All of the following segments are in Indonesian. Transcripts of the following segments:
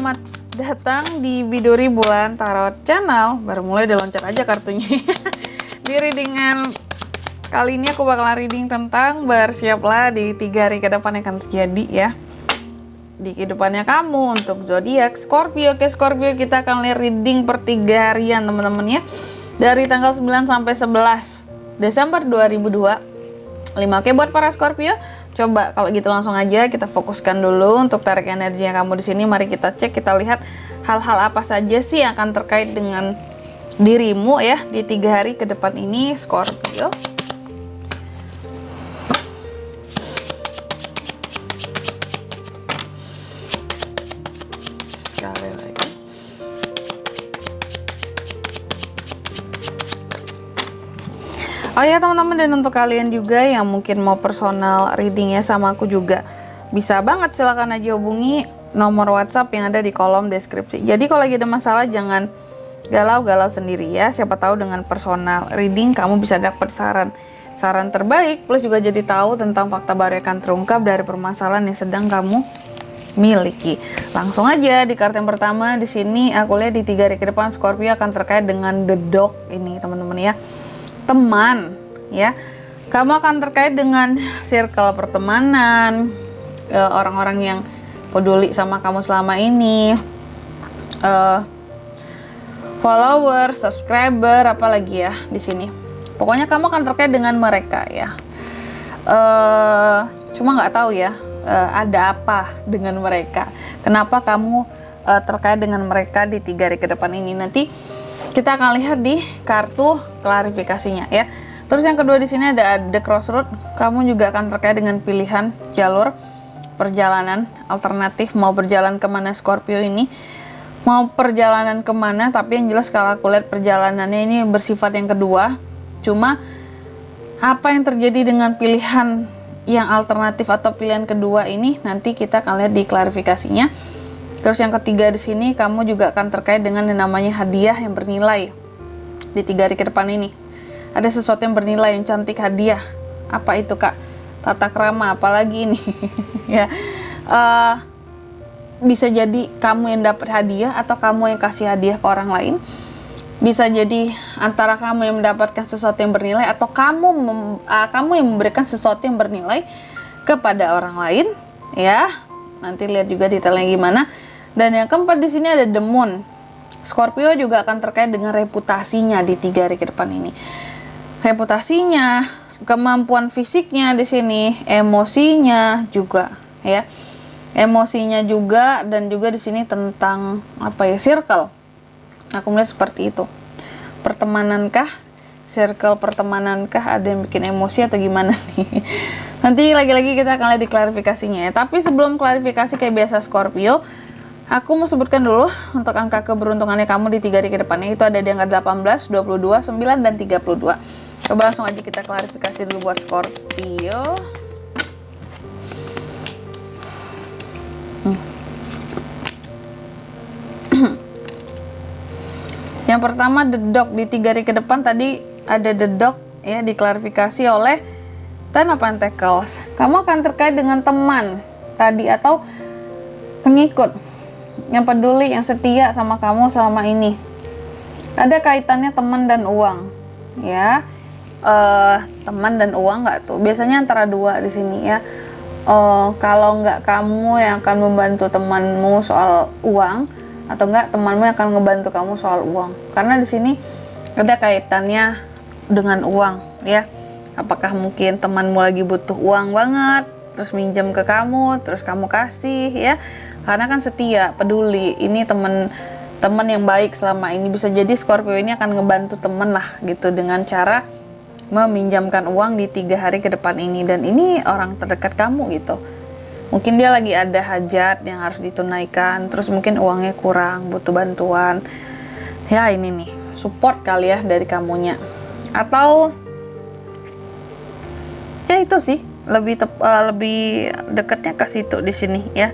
selamat datang di Biduri Bulan Tarot Channel. Baru mulai udah loncat aja kartunya. Di readingan kali ini aku bakalan reading tentang bersiaplah di 3 hari ke depan yang akan terjadi ya di kehidupannya kamu untuk zodiak Scorpio. Oke Scorpio, kita akan lihat reading per 3 harian teman-teman ya, dari tanggal 9 sampai 11 Desember 2025. Oke, buat para Scorpio, coba kalau gitu langsung aja kita fokuskan dulu untuk tarik energinya kamu di sini. Mari kita cek, kita lihat hal-hal apa saja sih yang akan terkait dengan dirimu ya di 3 hari ke depan ini Scorpio. Sekali lagi. Oh ya teman-teman, dan untuk kalian juga yang mungkin mau personal readingnya sama aku juga bisa banget, silahkan aja hubungi nomor WhatsApp yang ada di kolom deskripsi. Jadi kalau lagi ada masalah jangan galau-galau sendiri ya, siapa tahu dengan personal reading kamu bisa dapat saran terbaik, plus juga jadi tahu tentang fakta baru yang akan terungkap dari permasalahan yang sedang kamu miliki. Langsung aja di kartu yang pertama di sini aku lihat di 3 hari ke depan Scorpio akan terkait dengan the dog ini teman-teman ya. Teman ya, kamu akan terkait dengan circle pertemanan, orang-orang yang peduli sama kamu selama ini, follower, subscriber, apalagi ya di sini. Pokoknya kamu akan terkait dengan mereka ya. Cuma nggak tahu ya ada apa dengan mereka. Kenapa kamu terkait dengan mereka di 3 hari ke depan ini? Nanti kita akan lihat di kartu klarifikasinya ya. Terus yang kedua di sini ada the crossroad. Kamu juga akan terkait dengan pilihan jalur perjalanan alternatif, mau berjalan kemana Scorpio ini, mau perjalanan kemana. Tapi yang jelas kalau aku lihat perjalanannya ini bersifat yang kedua. Cuma apa yang terjadi dengan pilihan yang alternatif atau pilihan kedua ini nanti kita akan lihat di klarifikasinya. Terus yang ketiga di sini kamu juga akan terkait dengan yang namanya hadiah yang bernilai di 3 hari ke depan ini. Ada sesuatu yang bernilai, yang cantik, hadiah. Apa itu kak? Tata krama apalagi ini ya. Bisa jadi kamu yang dapat hadiah atau kamu yang kasih hadiah ke orang lain. Bisa jadi antara kamu yang mendapatkan sesuatu yang bernilai atau kamu yang memberikan sesuatu yang bernilai kepada orang lain ya. Nanti lihat juga detailnya gimana. Dan yang keempat di sini ada the moon. Scorpio juga akan terkait dengan reputasinya di 3 hari ke depan ini. Reputasinya, kemampuan fisiknya di sini, emosinya juga ya. Emosinya juga, dan juga di sini tentang apa ya, circle. Aku melihat seperti itu. Pertemanankah? Circle pertemanankah ada yang bikin emosi atau gimana nih? Nanti lagi-lagi kita akan lihat di klarifikasinya ya. Tapi sebelum klarifikasi kayak biasa Scorpio, aku mau sebutkan dulu untuk angka keberuntungannya kamu di 3 hari ke depannya. Itu ada di angka 18, 22, 9, dan 32. Coba langsung aja kita klarifikasi dulu buat Scorpio. Yang pertama the dog di 3 hari ke depan, tadi ada the dog ya, diklarifikasi oleh Ten of Pentacles. Kamu akan terkait dengan teman tadi atau pengikut yang peduli, yang setia sama kamu selama ini. Ada kaitannya teman dan uang ya. Teman dan uang nggak tuh? Biasanya antara dua di sini ya. Kalau nggak kamu yang akan membantu temanmu soal uang, atau enggak temanmu yang akan ngebantu kamu soal uang, karena di sini ada kaitannya dengan uang ya. Apakah mungkin temanmu lagi butuh uang banget, terus minjem ke kamu, terus kamu kasih ya, karena kan setia, peduli, ini teman yang baik selama ini. Bisa jadi Scorpio ini akan ngebantu temen lah gitu dengan cara meminjamkan uang di 3 hari ke depan ini, dan ini orang terdekat kamu gitu. Mungkin dia lagi ada hajat yang harus ditunaikan, terus mungkin uangnya kurang, butuh bantuan. Ya ini nih, support kali ya dari kamunya. Atau ya itu sih, lebih dekatnya ke situ di sini ya.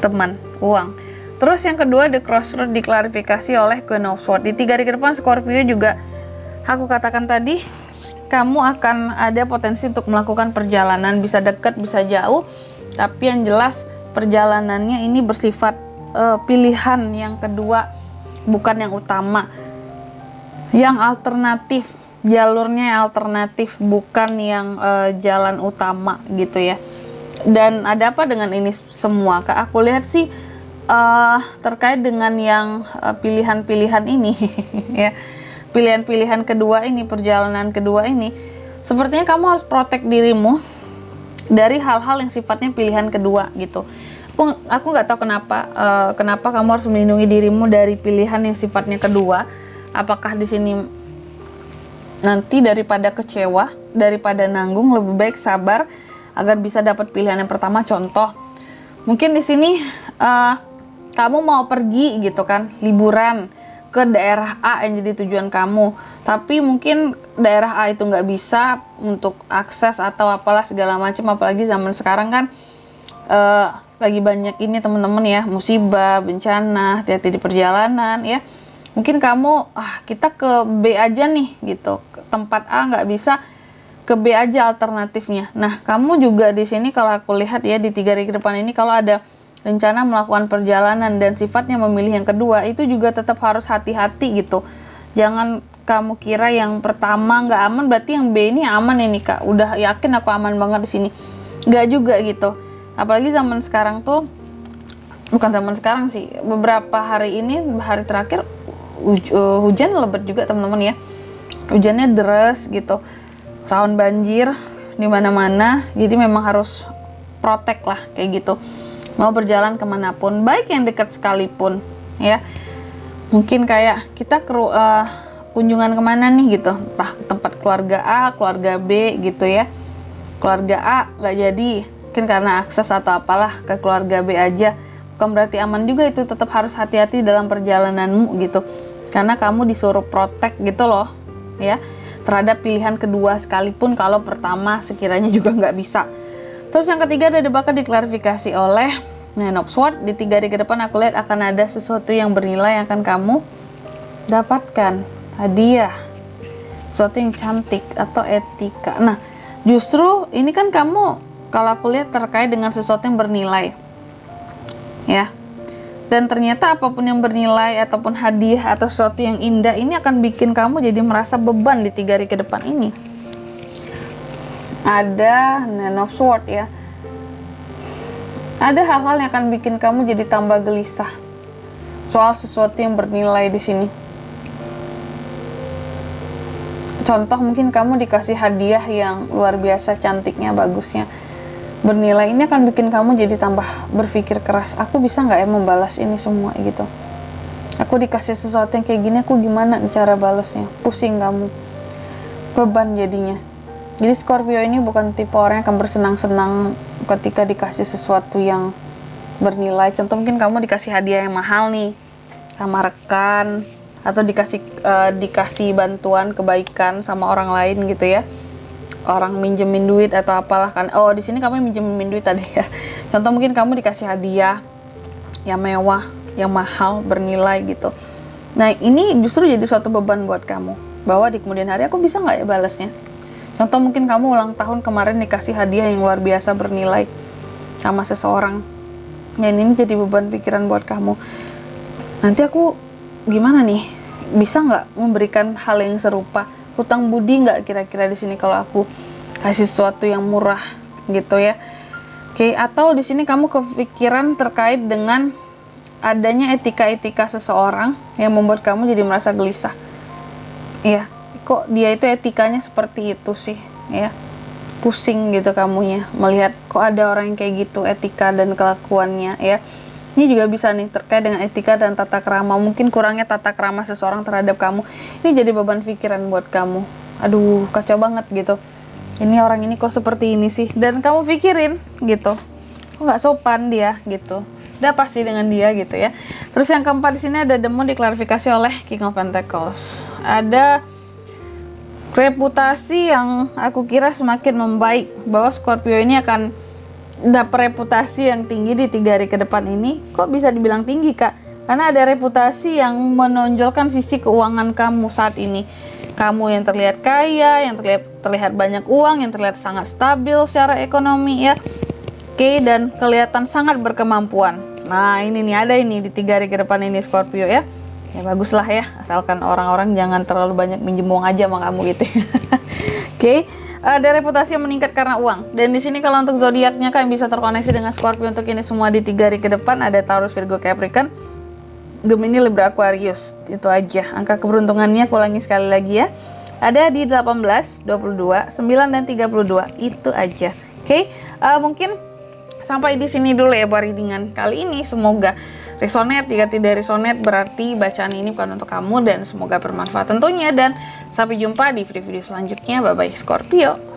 Teman, uang. Terus yang kedua the crossroad diklarifikasi oleh Queen of Swords. Di 3 hari ke depan Scorpio juga aku katakan tadi, kamu akan ada potensi untuk melakukan perjalanan, bisa dekat, bisa jauh, tapi yang jelas perjalanannya ini bersifat pilihan yang kedua, bukan yang utama, yang alternatif, jalurnya yang alternatif, bukan yang jalan utama gitu ya. Dan ada apa dengan ini semua, Kak? Aku lihat sih terkait dengan yang pilihan-pilihan ini ya, pilihan-pilihan kedua ini, perjalanan kedua ini, sepertinya kamu harus protect dirimu dari hal-hal yang sifatnya pilihan kedua gitu. Aku nggak tahu kenapa kamu harus melindungi dirimu dari pilihan yang sifatnya kedua. Apakah di sini nanti daripada kecewa, daripada nanggung, lebih baik sabar agar bisa dapat pilihan yang pertama. Contoh, mungkin di sini kamu mau pergi gitu kan, liburan ke daerah A yang jadi tujuan kamu, tapi mungkin daerah A itu nggak bisa untuk akses atau apalah segala macam, apalagi zaman sekarang kan lagi banyak ini teman-teman ya, musibah, bencana, hati-hati di perjalanan ya. Mungkin kamu kita ke B aja nih gitu, ke tempat A nggak bisa, ke B aja alternatifnya. Nah, kamu juga di sini kalau aku lihat ya di 3 hari ke depan ini, kalau ada rencana melakukan perjalanan dan sifatnya memilih yang kedua, itu juga tetap harus hati-hati gitu. Jangan kamu kira yang pertama nggak aman berarti yang B ini aman ini, Kak. Udah yakin aku aman banget di sini. Nggak juga gitu. Apalagi zaman sekarang tuh, bukan zaman sekarang sih, beberapa hari ini, hari terakhir hujan lebat juga teman-teman ya. Hujannya deras gitu, rawan banjir di mana-mana. Jadi memang harus protect lah kayak gitu. Mau berjalan kemanapun, baik yang dekat sekalipun ya. Mungkin kayak kita kunjungan kemana nih gitu, entah tempat keluarga A, keluarga B gitu ya. Keluarga A nggak jadi, mungkin karena akses atau apalah, ke keluarga B aja. Bukan berarti aman juga, itu tetap harus hati-hati dalam perjalananmu gitu. Karena kamu disuruh protect gitu loh ya, terhadap pilihan kedua sekalipun kalau pertama sekiranya juga nggak bisa. Terus yang ketiga ada bakal diklarifikasi oleh Nine of Swords. Di 3 hari ke depan aku lihat akan ada sesuatu yang bernilai yang akan kamu dapatkan, hadiah, sesuatu yang cantik atau etika. Nah, justru ini kan kamu, kalau aku lihat terkait dengan sesuatu yang bernilai ya. Dan ternyata apapun yang bernilai ataupun hadiah atau sesuatu yang indah ini akan bikin kamu jadi merasa beban di 3 hari ke depan ini. Ada Nine of Swords ya. Ada hal-hal yang akan bikin kamu jadi tambah gelisah soal sesuatu yang bernilai di sini. Contoh, mungkin kamu dikasih hadiah yang luar biasa, cantiknya, bagusnya, bernilai. Ini akan bikin kamu jadi tambah berpikir keras. Aku bisa nggak ya membalas ini semua gitu? Aku dikasih sesuatu yang kayak gini, aku gimana cara balasnya? Pusing kamu, beban jadinya. Jadi Scorpio ini bukan tipe orang yang akan bersenang-senang ketika dikasih sesuatu yang bernilai. Contoh, mungkin kamu dikasih hadiah yang mahal nih sama rekan, atau dikasih bantuan kebaikan sama orang lain gitu ya. Orang minjemin duit atau apalah kan. Oh, di sini kamu minjemin duit tadi ya. Contoh, mungkin kamu dikasih hadiah yang mewah, yang mahal, bernilai gitu. Nah, ini justru jadi suatu beban buat kamu, bahwa di kemudian hari aku bisa nggak ya balasnya. Contoh, mungkin kamu ulang tahun kemarin dikasih hadiah yang luar biasa bernilai sama seseorang. Dan ini jadi beban pikiran buat kamu. Nanti aku gimana nih? Bisa nggak memberikan hal yang serupa? Hutang budi nggak kira-kira di sini kalau aku kasih sesuatu yang murah gitu ya? Oke, atau di sini kamu kepikiran terkait dengan adanya etika-etika seseorang yang membuat kamu jadi merasa gelisah. Iya, kok dia itu etikanya seperti itu sih ya, pusing gitu kamunya melihat kok ada orang yang kayak gitu etika dan kelakuannya ya. Ini juga bisa nih terkait dengan etika dan tata krama, mungkin kurangnya tata krama seseorang terhadap kamu, ini jadi beban pikiran buat kamu. Aduh, kacau banget gitu, ini orang ini kok seperti ini sih, dan kamu pikirin gitu, kok nggak sopan dia gitu, udah pasti dengan dia gitu ya. Terus yang keempat di sini ada The Moon, diklarifikasi oleh King of Pentacles. Ada reputasi yang aku kira semakin membaik, bahwa Scorpio ini akan dapat reputasi yang tinggi di 3 hari ke depan ini. Kok bisa dibilang tinggi, Kak? Karena ada reputasi yang menonjolkan sisi keuangan kamu saat ini. Kamu yang terlihat kaya, yang terlihat banyak uang, yang terlihat sangat stabil secara ekonomi ya. Oke, dan kelihatan sangat berkemampuan. Nah ini nih, ada ini di 3 hari ke depan ini Scorpio ya. Ya bagus lah ya, asalkan orang-orang jangan terlalu banyak minjem uang aja sama kamu gitu. Oke. Ada reputasi yang meningkat karena uang. Dan di sini kalau untuk zodiaknya kalian bisa terkoneksi dengan Scorpio untuk ini semua di 3 hari ke depan. Ada Taurus, Virgo, Capricorn, Gemini, Libra, Aquarius. Itu aja. Angka keberuntungannya aku ulangi sekali lagi ya. Ada di 18, 22, 9 dan 32. Itu aja. Oke. Mungkin sampai di sini dulu ya buat readingan kali ini. Semoga resonate. Jika tidak resonate berarti bacaan ini bukan untuk kamu, dan semoga bermanfaat tentunya. Dan sampai jumpa di video-video selanjutnya. Bye bye Scorpio.